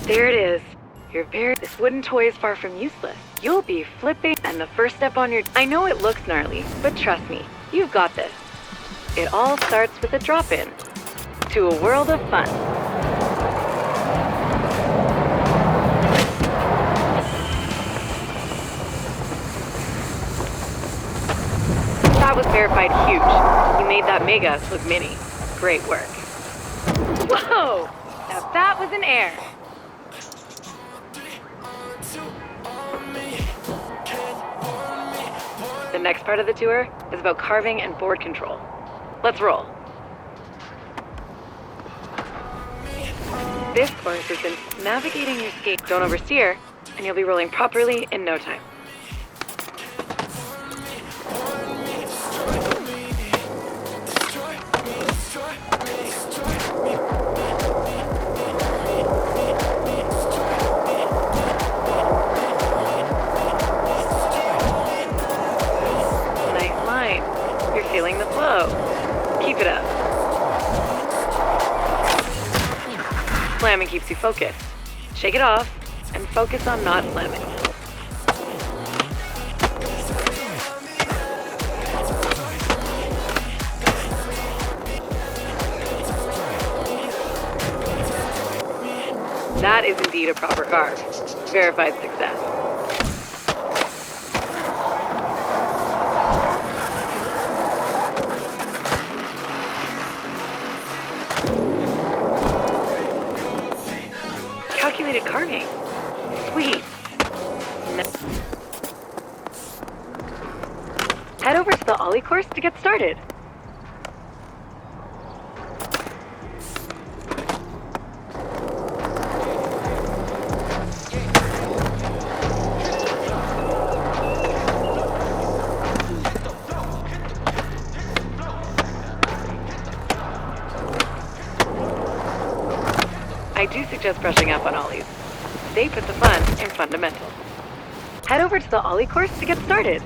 There it is. This wooden toy is far from useless. You'll be flipping, and the first step on your... I know it looks gnarly, but trust me, you've got this. It all starts with a drop-in to a world of fun. That was verified huge. You made that mega look mini. Great work. Whoa! Now that was an air. The next part of the tour is about carving and board control. Let's roll. This course has been navigating your skate. Don't oversteer, and you'll be rolling properly in no time. Nice line. You're feeling the flow. Keep it up. Slamming keeps you focused. Shake it off and focus on not slamming. That is indeed a proper carve. Verified success. Calculated carving. Sweet. Head over to the Ollie course to get started. I do suggest brushing up on ollies. They put the fun in fundamentals. Head over to the Ollie course to get started.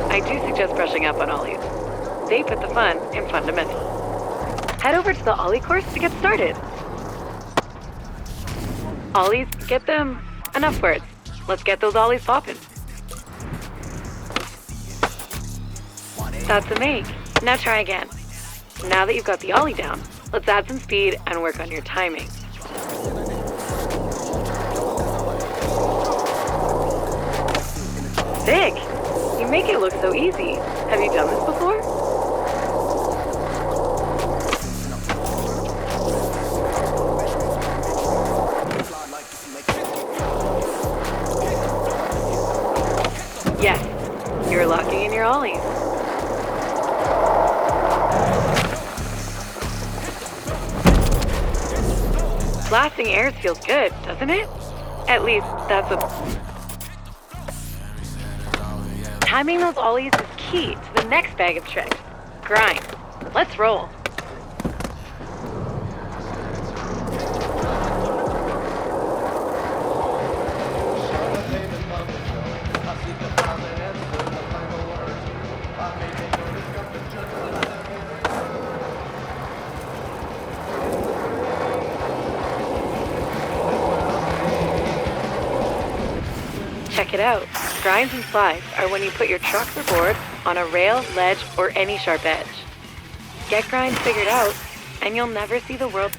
I do suggest brushing up on ollies. They put the fun in fundamentals. Head over to the Ollie course to get started. Ollies, get them. Enough words. Let's get those ollies popping. That's a make. Now try again. Now that you've got the ollie down, let's add some speed and work on your timing. Sick! You make it look so easy. Have you done this before? Yes, you're locking in your ollies. Blasting airs feels good, doesn't it? At least that's what... Timing those ollies is key to the next bag of tricks. Grind. Let's roll. Check it out. Grinds and slides are when you put your truck or board on a rail, ledge, or any sharp edge. Get grinds figured out, and you'll never see the world.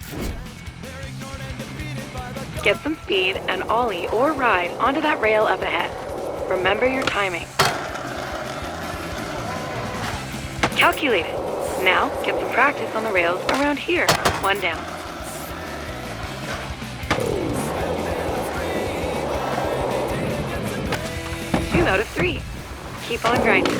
Get some speed and ollie or ride onto that rail up ahead. Remember your timing. Calculate it. Now, get some practice on the rails around here. One down. Out of 3. Keep on grinding.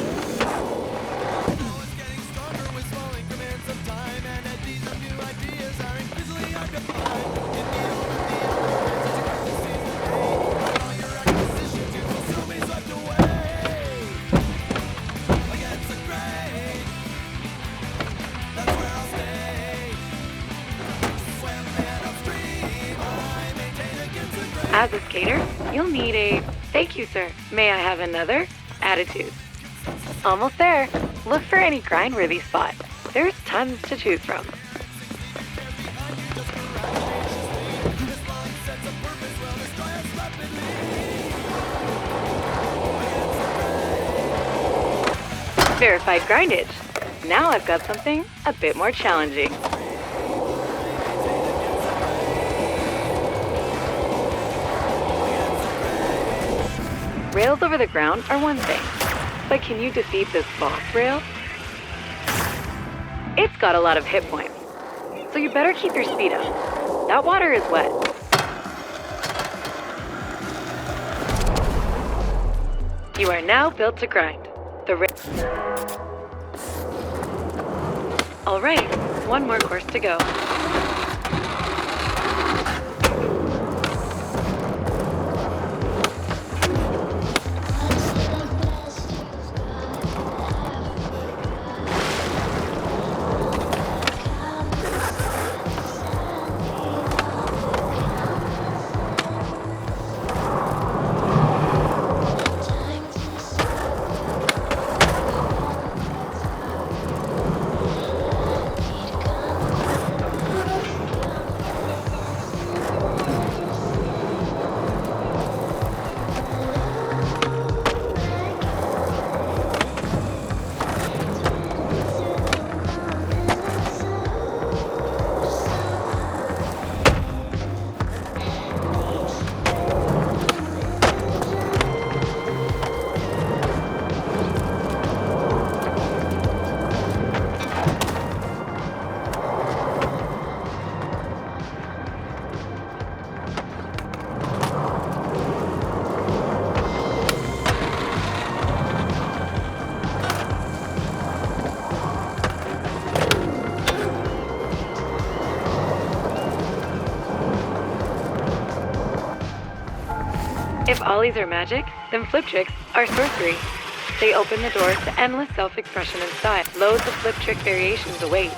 need a thank you, sir. May I have another attitude? Almost there. Look for any grind-worthy spot. There's tons to choose from. Verified grindage. Now I've got something a bit more challenging. Rails over the ground are one thing, but can you defeat this boss rail? It's got a lot of hit points, so you better keep your speed up. That water is wet. You are now built to grind. All right, one more course to go. If ollies are magic, then flip tricks are sorcery. They open the doors to endless self-expression and style. Loads of flip trick variations await.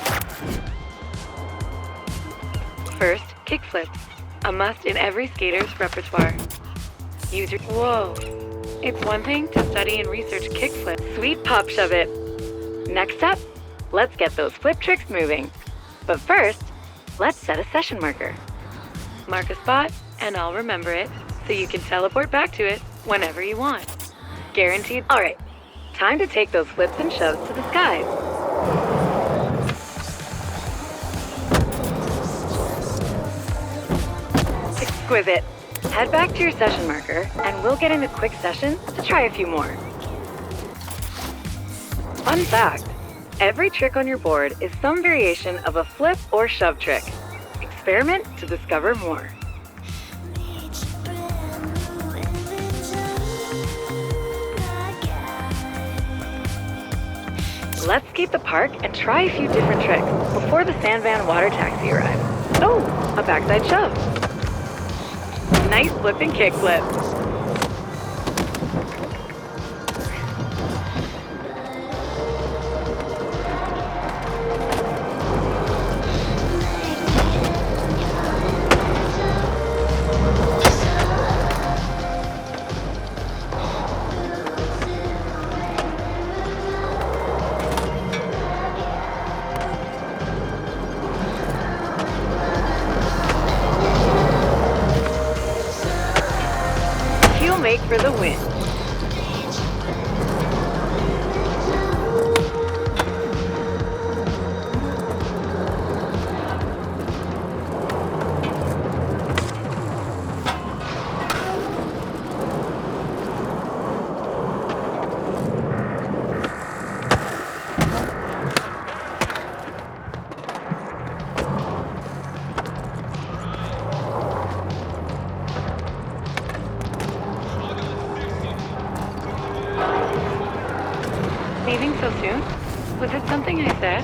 First, kick flips, a must in every skater's repertoire. Whoa. It's one thing to study and research kick flips. Sweet pop shove it. Next up, let's get those flip tricks moving. But first, let's set a session marker. Mark a spot, and I'll remember it, so you can teleport back to it whenever you want. Guaranteed. All right, time to take those flips and shoves to the skies. Exquisite. Head back to your session marker, and we'll get into quick sessions to try a few more. Fun fact, every trick on your board is some variation of a flip or shove trick. Experiment to discover more. Let's skate the park and try a few different tricks before the Sandvan water taxi arrives. Oh, a backside shove. Nice flip and kick flip. Make for the win. Leaving so soon? Was it something I said?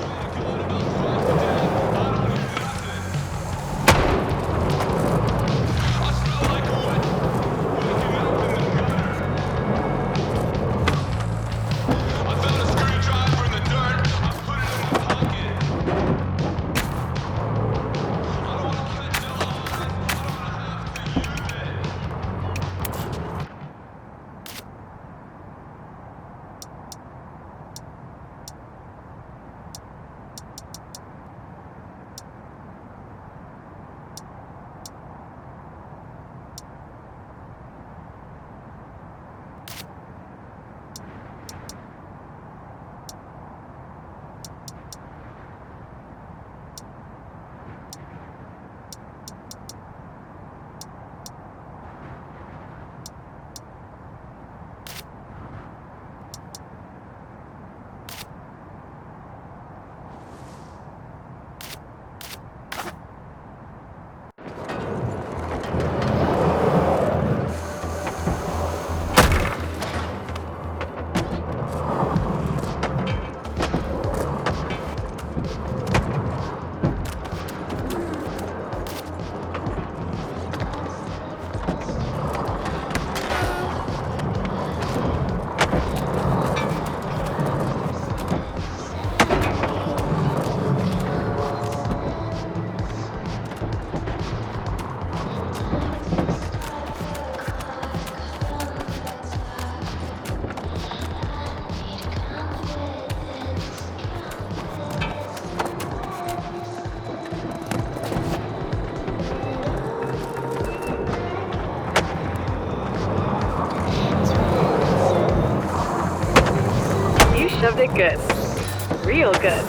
shoved it good. Real good.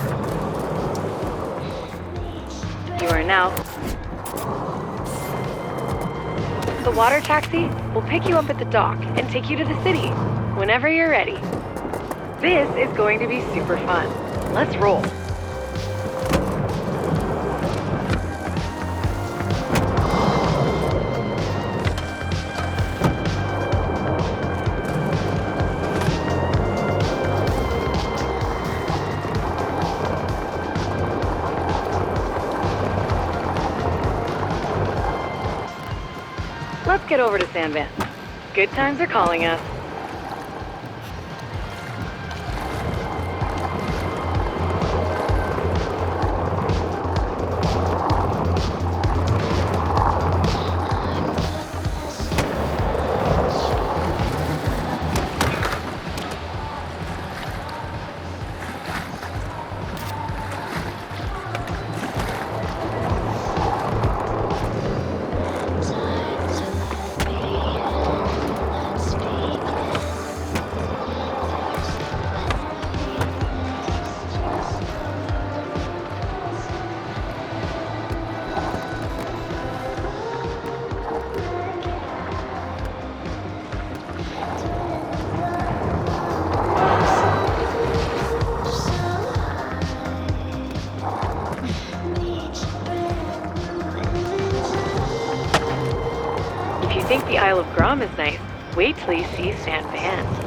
You are now. The water taxi will pick you up at the dock and take you to the city whenever you're ready. This is going to be super fun. Let's roll. Let's get over to San Van. Good times are calling us. If you think the Isle of Grom is nice, wait till you see San Van.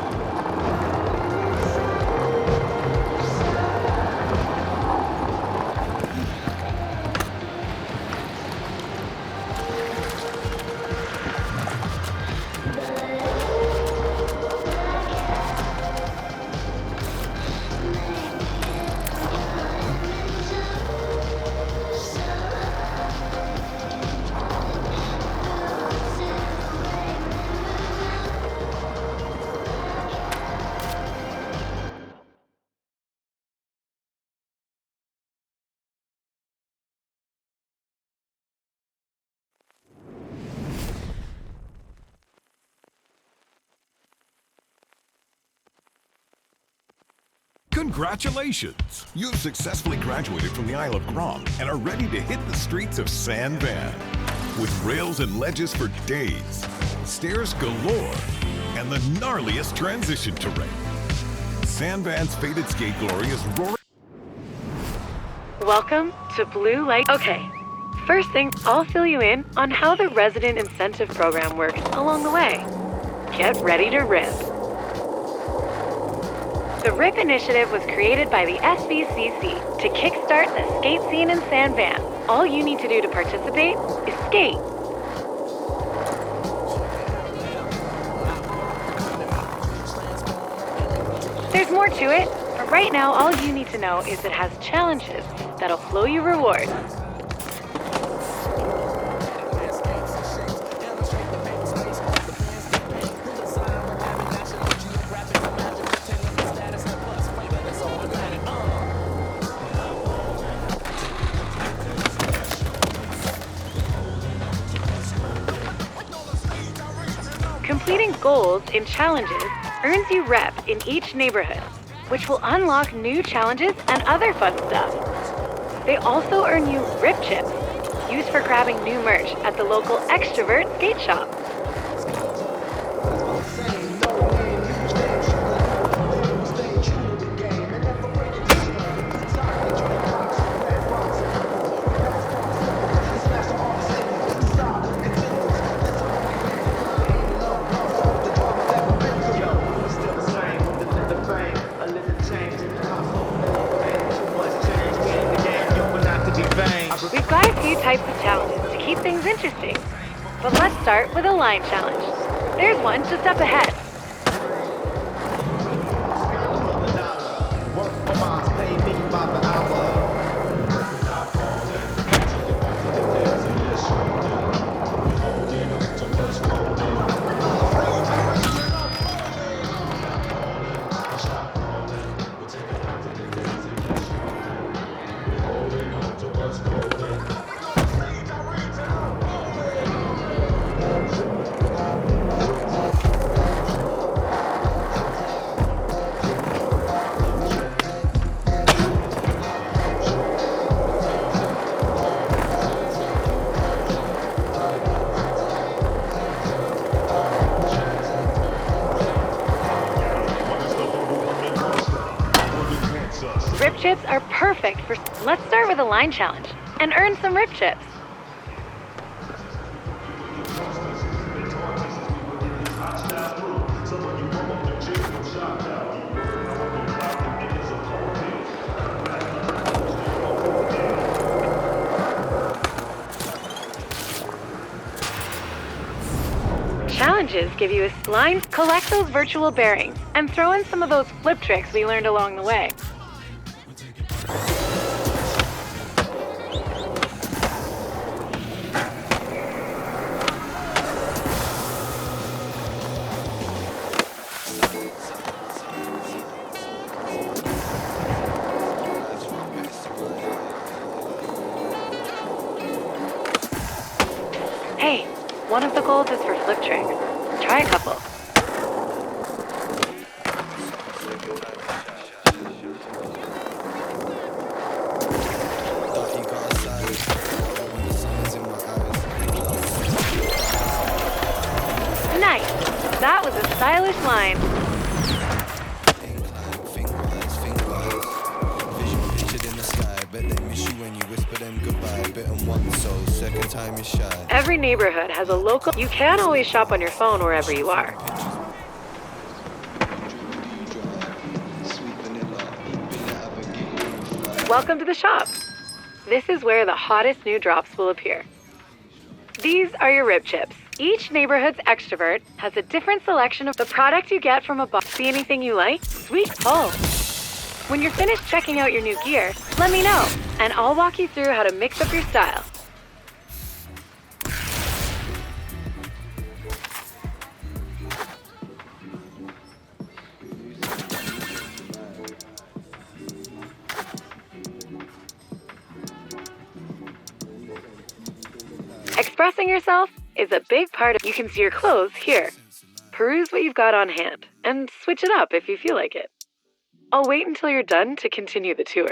Congratulations! You've successfully graduated from the Isle of Grom and are ready to hit the streets of San Van. With rails and ledges for days, stairs galore, and the gnarliest transition terrain. San Van's faded skate glory is roaring. Welcome to Blue Light. Okay, first thing, I'll fill you in on how the Resident Incentive Program works along the way. Get ready to rip. The RIP initiative was created by the SVCC to kickstart the skate scene in San Van. All you need to do to participate is skate. There's more to it, but right now all you need to know is it has challenges that'll flow you rewards. Completing goals in challenges earns you rep in each neighborhood, which will unlock new challenges and other fun stuff. They also earn you RIP chips, used for grabbing new merch at the local Extrovert skate shop. We've got a few types of challenges to keep things interesting, but let's start with a line challenge. There's one just up ahead. rip chips are perfect for... Let's start with a line challenge and earn some rip chips. Challenges give you a line. Collect those virtual bearings and throw in some of those flip tricks we learned along the way. Hey, one of the goals is for flip tricks. Try a couple. Nice! That was a stylish line. Every neighborhood has a local... You can always shop on your phone wherever you are. Welcome to the shop. This is where the hottest new drops will appear. These are your rip chips. Each neighborhood's extrovert has a different selection of the product you get from a box. See anything you like? Sweet pull. When you're finished checking out your new gear, let me know, and I'll walk you through how to mix up your style. Expressing yourself is a big part of... You can see your clothes here. Peruse what you've got on hand, and switch it up if you feel like it. I'll wait until you're done to continue the tour.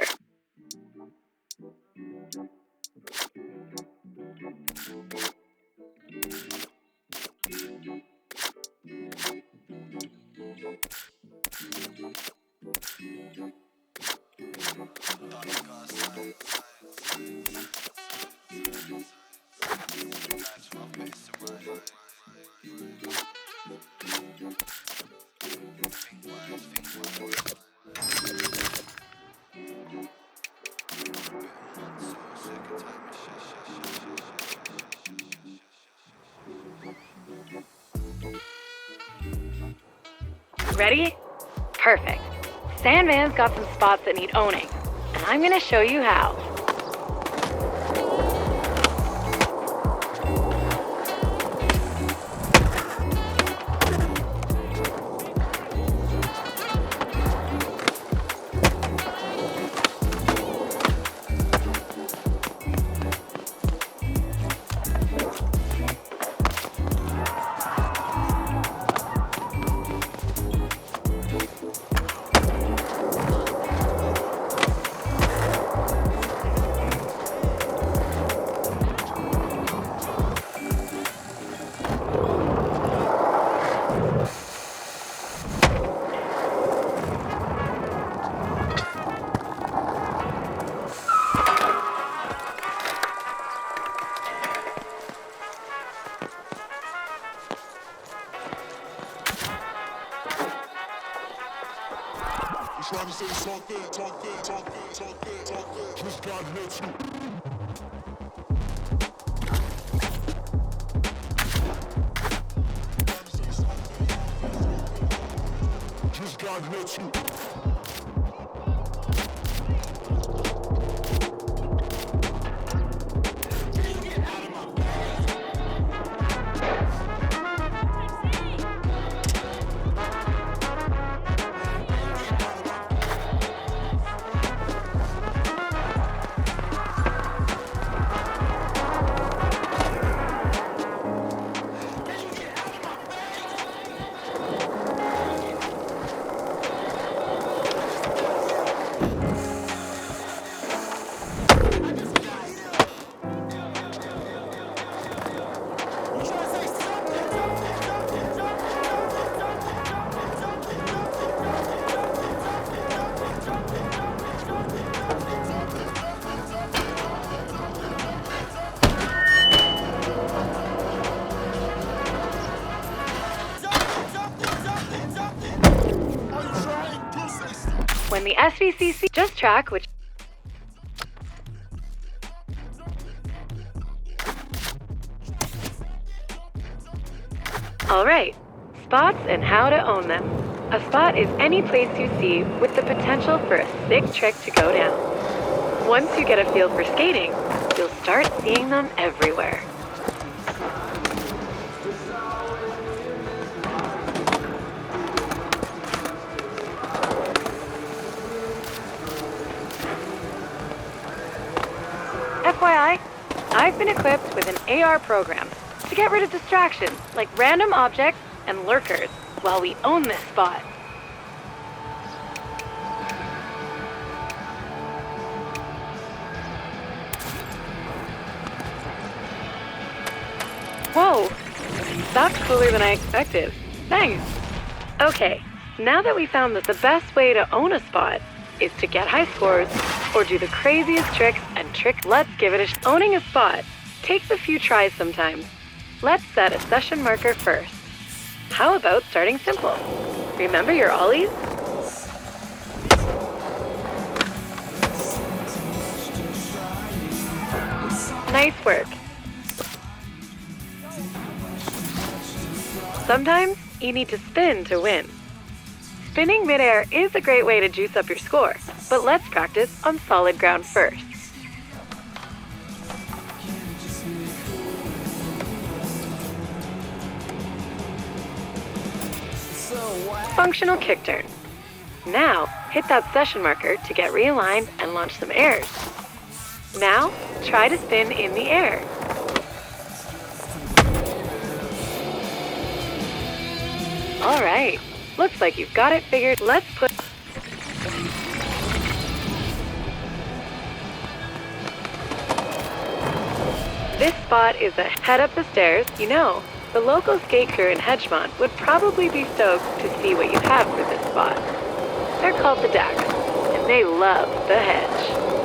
Ready? Perfect. Sandman's got some spots that need owning, and I'm gonna show you how. Trying to say something, talk that. Just God lets you. Just God lets you. When the SVCC just track which Alright, spots and how to own them. A spot is any place you see with the potential for a sick trick to go down. Once you get a feel for skating, you'll start seeing them everywhere. FYI, I've been equipped with an AR program to get rid of distractions like random objects and lurkers while we own this spot. Whoa, that's cooler than I expected. Thanks. Okay, now that we found that the best way to own a spot is to get high scores or do the craziest tricks and let's give it a shot. Owning a spot takes a few tries sometimes. Let's set a session marker first. How about starting simple? Remember your ollies? Nice work. Sometimes you need to spin to win. Spinning midair is a great way to juice up your score, but let's practice on solid ground first. Functional kick turn. Now, hit that session marker to get realigned and launch some airs. Now, try to spin in the air. All right, looks like you've got it figured. Let's put... This spot is a head up the stairs. You know, the local skate crew in Hedgemont would probably be stoked to see what you have for this spot. They're called the Dacks, and they love the hedge.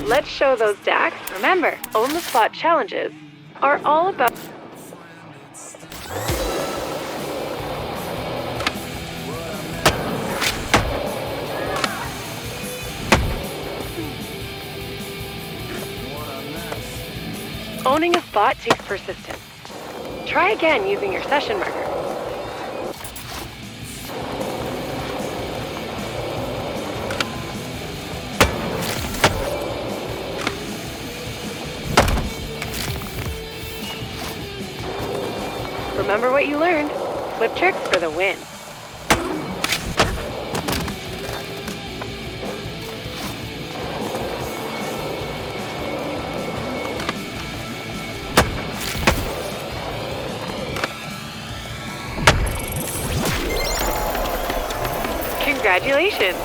Let's show those Dacks. Remember, Own the Spot challenges are all about... Owning a spot takes persistence. Try again using your session marker. Remember what you learned. Flip tricks for the win. Congratulations!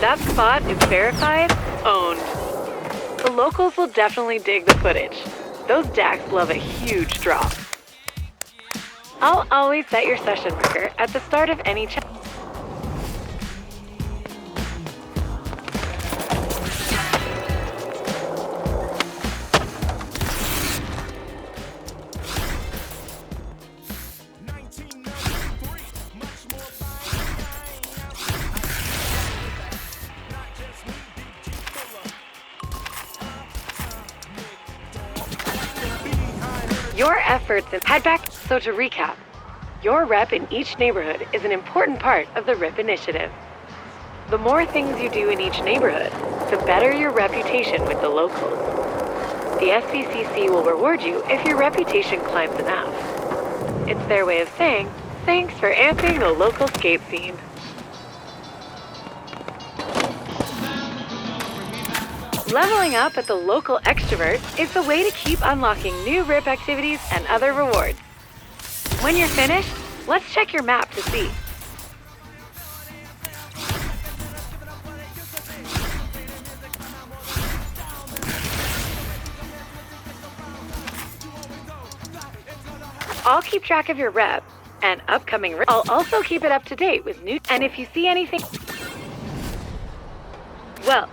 That spot is verified, owned. The locals will definitely dig the footage. Those Dacks love a huge drop. I'll always set your session marker at the start of any challenge. Your efforts and head back. So to recap, your rep in each neighborhood is an important part of the RIP initiative. The more things you do in each neighborhood, the better your reputation with the locals. The SVCC will reward you if your reputation climbs enough. It's their way of saying, thanks for amping the local skate scene. Leveling up at the local extrovert is the way to keep unlocking new RIP activities and other rewards. When you're finished, let's check your map to see. I'll keep track of your rep, and upcoming. I'll also keep it up to date with new. And if you see anything, well,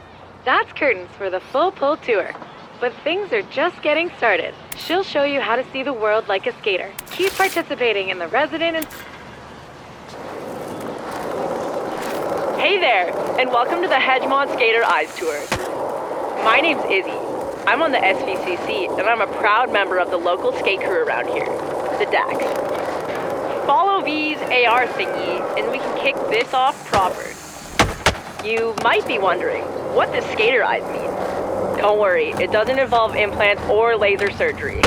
that's curtains for the full pull tour. But things are just getting started. She'll show you how to see the world like a skater. Keep participating in the resident and... Hey there, and welcome to the Hedgemont Skater Eyes Tour. My name's Izzy. I'm on the SVCC, and I'm a proud member of the local skate crew around here, the DAX. Follow V's AR thingy, and we can kick this off proper. You might be wondering, what does skater eyes mean? Don't worry, it doesn't involve implants or laser surgery.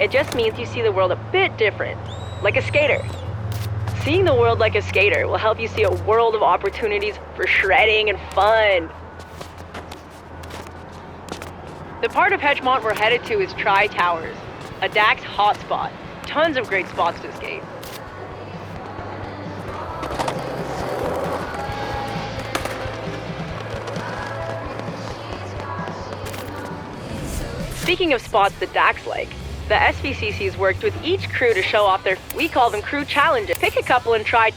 It just means you see the world a bit different, like a skater. Seeing the world like a skater will help you see a world of opportunities for shredding and fun. The part of Hedgemont we're headed to is Tri Towers, a DAX hotspot. Tons of great spots to skate. Speaking of spots that DAX like, the SVCC's worked with each crew to show off their, we call them crew challenges. Pick a couple and try.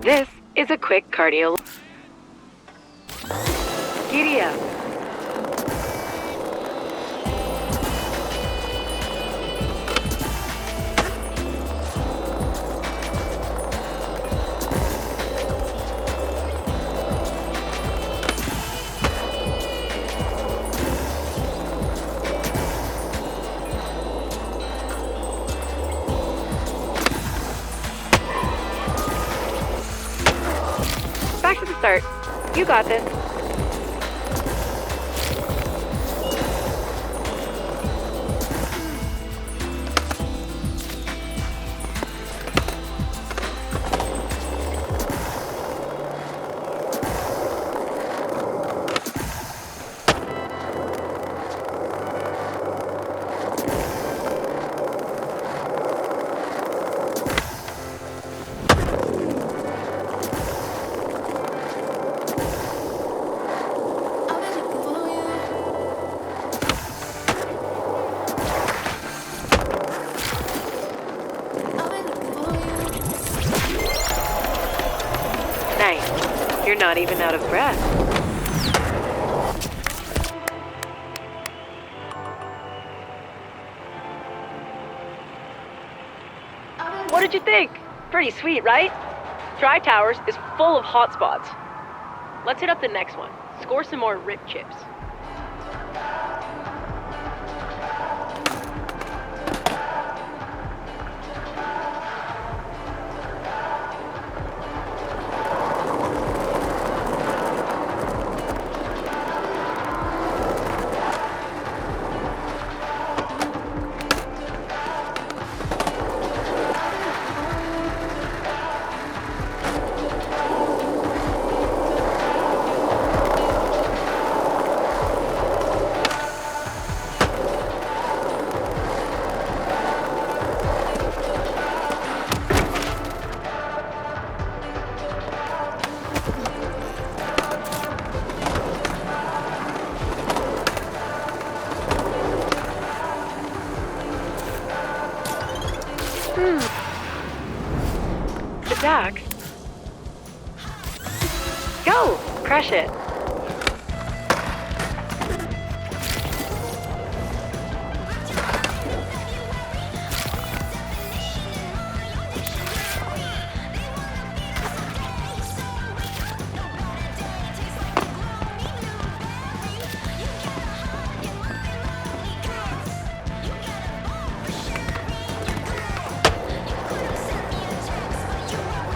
This is a quick cardio. Giddy up. Back to the start. You got this. Nice. You're not even out of breath. What did you think? Pretty sweet, right? Tri Towers is full of hot spots. Let's hit up the next one. Score some more rip chips. The docks. Go! Crush it.